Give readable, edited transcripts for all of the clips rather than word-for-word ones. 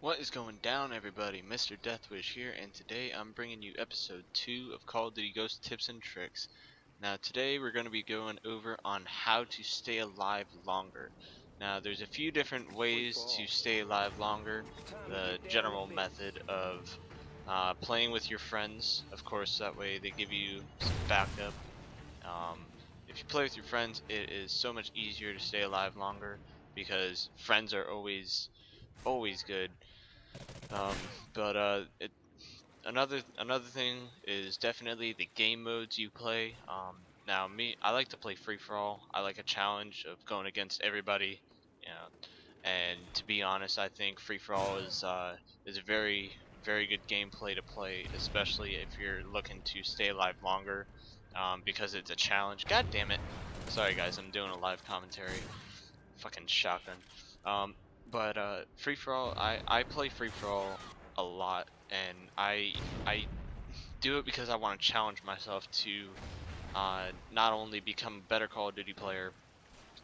What is going down, everybody? MrDeathWish here, and today I'm bringing you episode 2 of Call of Duty Ghost Tips and Tricks. Now today we're going to be going over on how to stay alive longer. Now there's a few different ways to stay alive longer. The general method of playing with your friends, of course, that way they give you some backup. If you play with your friends, it is so much easier to stay alive longer because friends are always good. Another thing is definitely the game modes you play. Now I like to play free for all. I like a challenge of going against everybody, you know. And to be honest, I think free for all is a very good gameplay to play, especially if you're looking to stay alive longer, because it's a challenge. God damn it! Sorry guys, I'm doing a live commentary. Fucking shotgun. But free for all, I play free for all a lot, and I do it because I want to challenge myself to not only become a better Call of Duty player.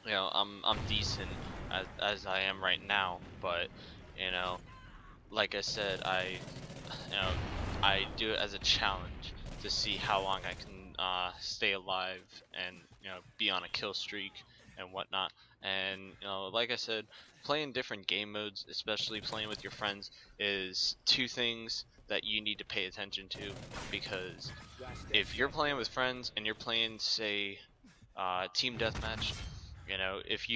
You know, I'm decent as I am right now, but you know, like I said, I do it as a challenge to see how long I can stay alive and be on a kill streak and whatnot. And like I said, playing different game modes, especially playing with your friends, is two things that you need to pay attention to, because if you're playing with friends and you're playing, say, team deathmatch, if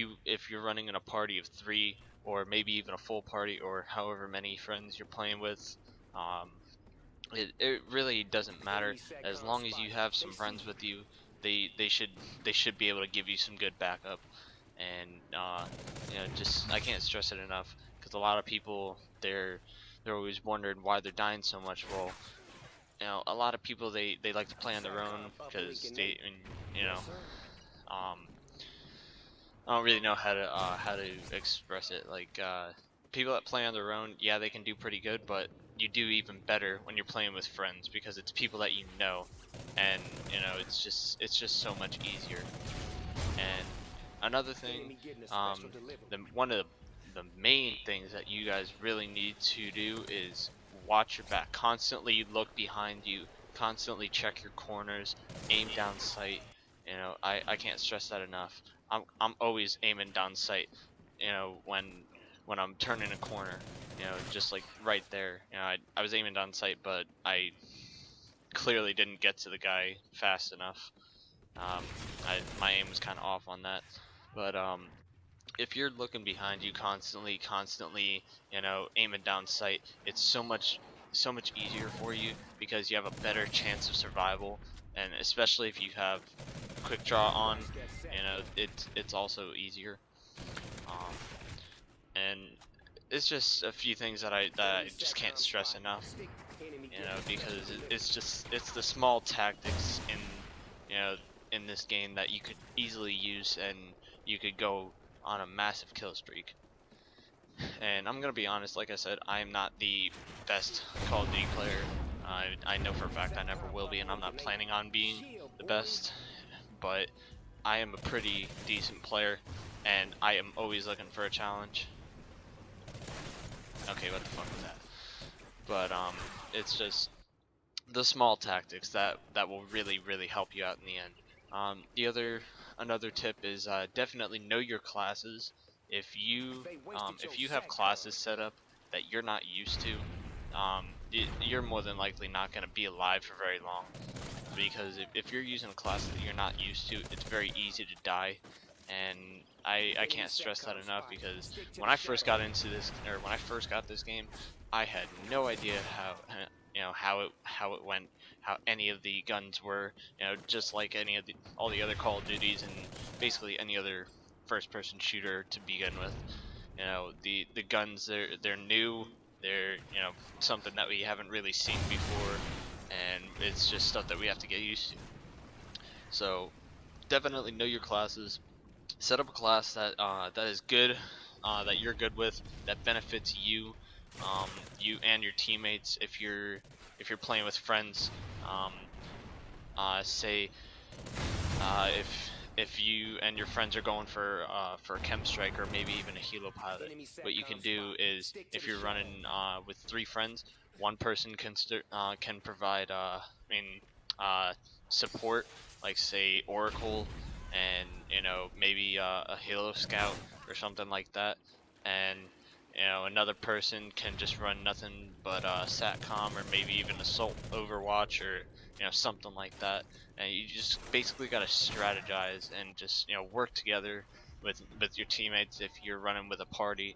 you're running in a party of 3 or maybe even a full party or however many friends you're playing with, it really doesn't matter. As long as you have some friends with you, they should be able to give you some good backup. And just I can't stress it enough, because a lot of people, they're always wondering why they're dying so much. Well, a lot of people, they like to play on their own because I don't really know how to express it. Like, people that play on their own, yeah, they can do pretty good, but you do even better when you're playing with friends, because it's people that you know, and it's just so much easier. And another thing, one of the main things that you guys really need to do is watch your back. Constantly look behind you. Constantly check your corners. Aim down sight. I can't stress that enough. I'm always aiming down sight. When I'm turning a corner. Just like right there. I was aiming down sight, but I clearly didn't get to the guy fast enough. My aim was kind of off on that. But if you're looking behind you constantly, aiming down sight, it's so much easier for you, because you have a better chance of survival. And especially if you have quick draw on, it's also easier. And it's just a few things that I just can't stress enough. Because it's the small tactics in this game that you could easily use, and you could go on a massive kill streak. And I'm gonna be honest, like I said, I am not the best Call of Duty player. I know for a fact I never will be, and I'm not planning on being the best, but I am a pretty decent player, and I am always looking for a challenge. Okay, what the fuck was that? But it's just the small tactics that will really help you out in the end. Another tip is definitely know your classes. If you have classes set up that you're not used to, you're more than likely not going to be alive for very long, because if you're using a class that you're not used to, it's very easy to die. And I can't stress that enough, because when I first got into this, or when I first got this game, I had no idea how it went, how any of the guns were, just like all the other Call of Duties and basically any other first-person shooter to begin with. The guns, they're new, they're something that we haven't really seen before, and it's just stuff that we have to get used to. So definitely know your classes. Set up a class that is good, that you're good with, that benefits you, you and your teammates. If you're playing with friends, say if if you and your friends are going for a chem strike or maybe even a helo pilot, what you can do is if you're running with 3 friends, one person can provide uh, support, like say Oracle, and maybe a halo scout or something like that, and another person can just run nothing but satcom or maybe even assault overwatch or something like that. And you just basically got to strategize and just work together with your teammates if you're running with a party.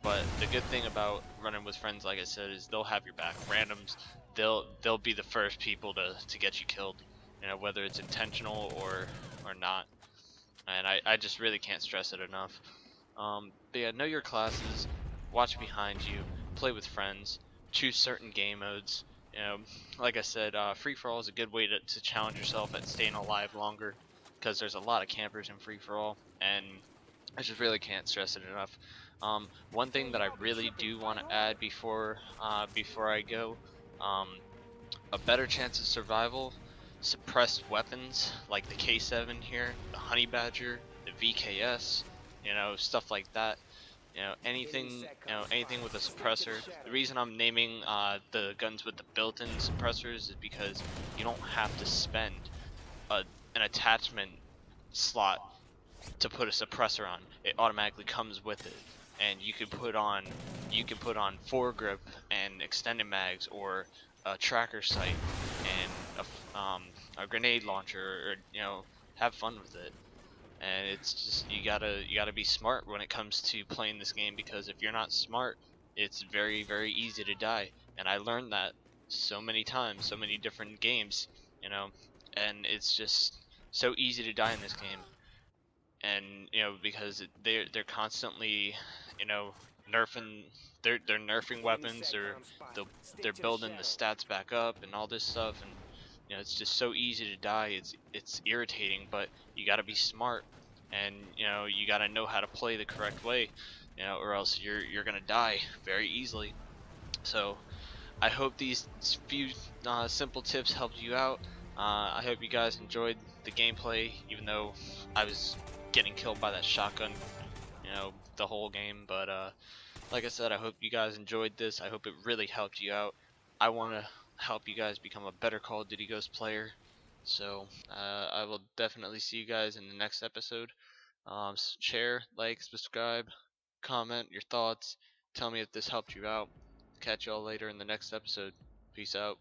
But the good thing about running with friends, like I said, is they'll have your back. Randoms, they'll be the first people to get you killed, whether it's intentional or not. And I just really can't stress it enough. But yeah, know your classes, watch behind you, play with friends, choose certain game modes. Like I said, free for all is a good way to challenge yourself at staying alive longer, because there's a lot of campers in free for all, and I just really can't stress it enough. One thing that I really do want to add before I go, a better chance of survival, suppressed weapons like the K7 here, the Honey Badger, the VKS, stuff like that. Anything with a suppressor. The reason I'm naming the guns with the built-in suppressors is because you don't have to spend an attachment slot to put a suppressor on. It automatically comes with it, and you can put on foregrip and extended mags or a tracker sight and a grenade launcher, or have fun with it. And it's just you gotta be smart when it comes to playing this game, because if you're not smart, it's very very easy to die. And I learned that so many times, so many different games, you know, and it's just so easy to die in this game. And because they're constantly nerfing they're nerfing weapons, or they're building the stats back up and all this stuff, and it's just so easy to die. It's irritating, but you got to be smart, and you got to know how to play the correct way, or else you're gonna die very easily. So I hope these few simple tips helped you out. I hope you guys enjoyed the gameplay, even though I was getting killed by that shotgun, the whole game. But like I said, I hope you guys enjoyed this. I hope it really helped you out. I want to help you guys become a better Call of Duty Ghost player. So I will definitely see you guys in the next episode. Share, like, subscribe, comment your thoughts. Tell me if this helped you out. Catch y'all later in the next episode. Peace out.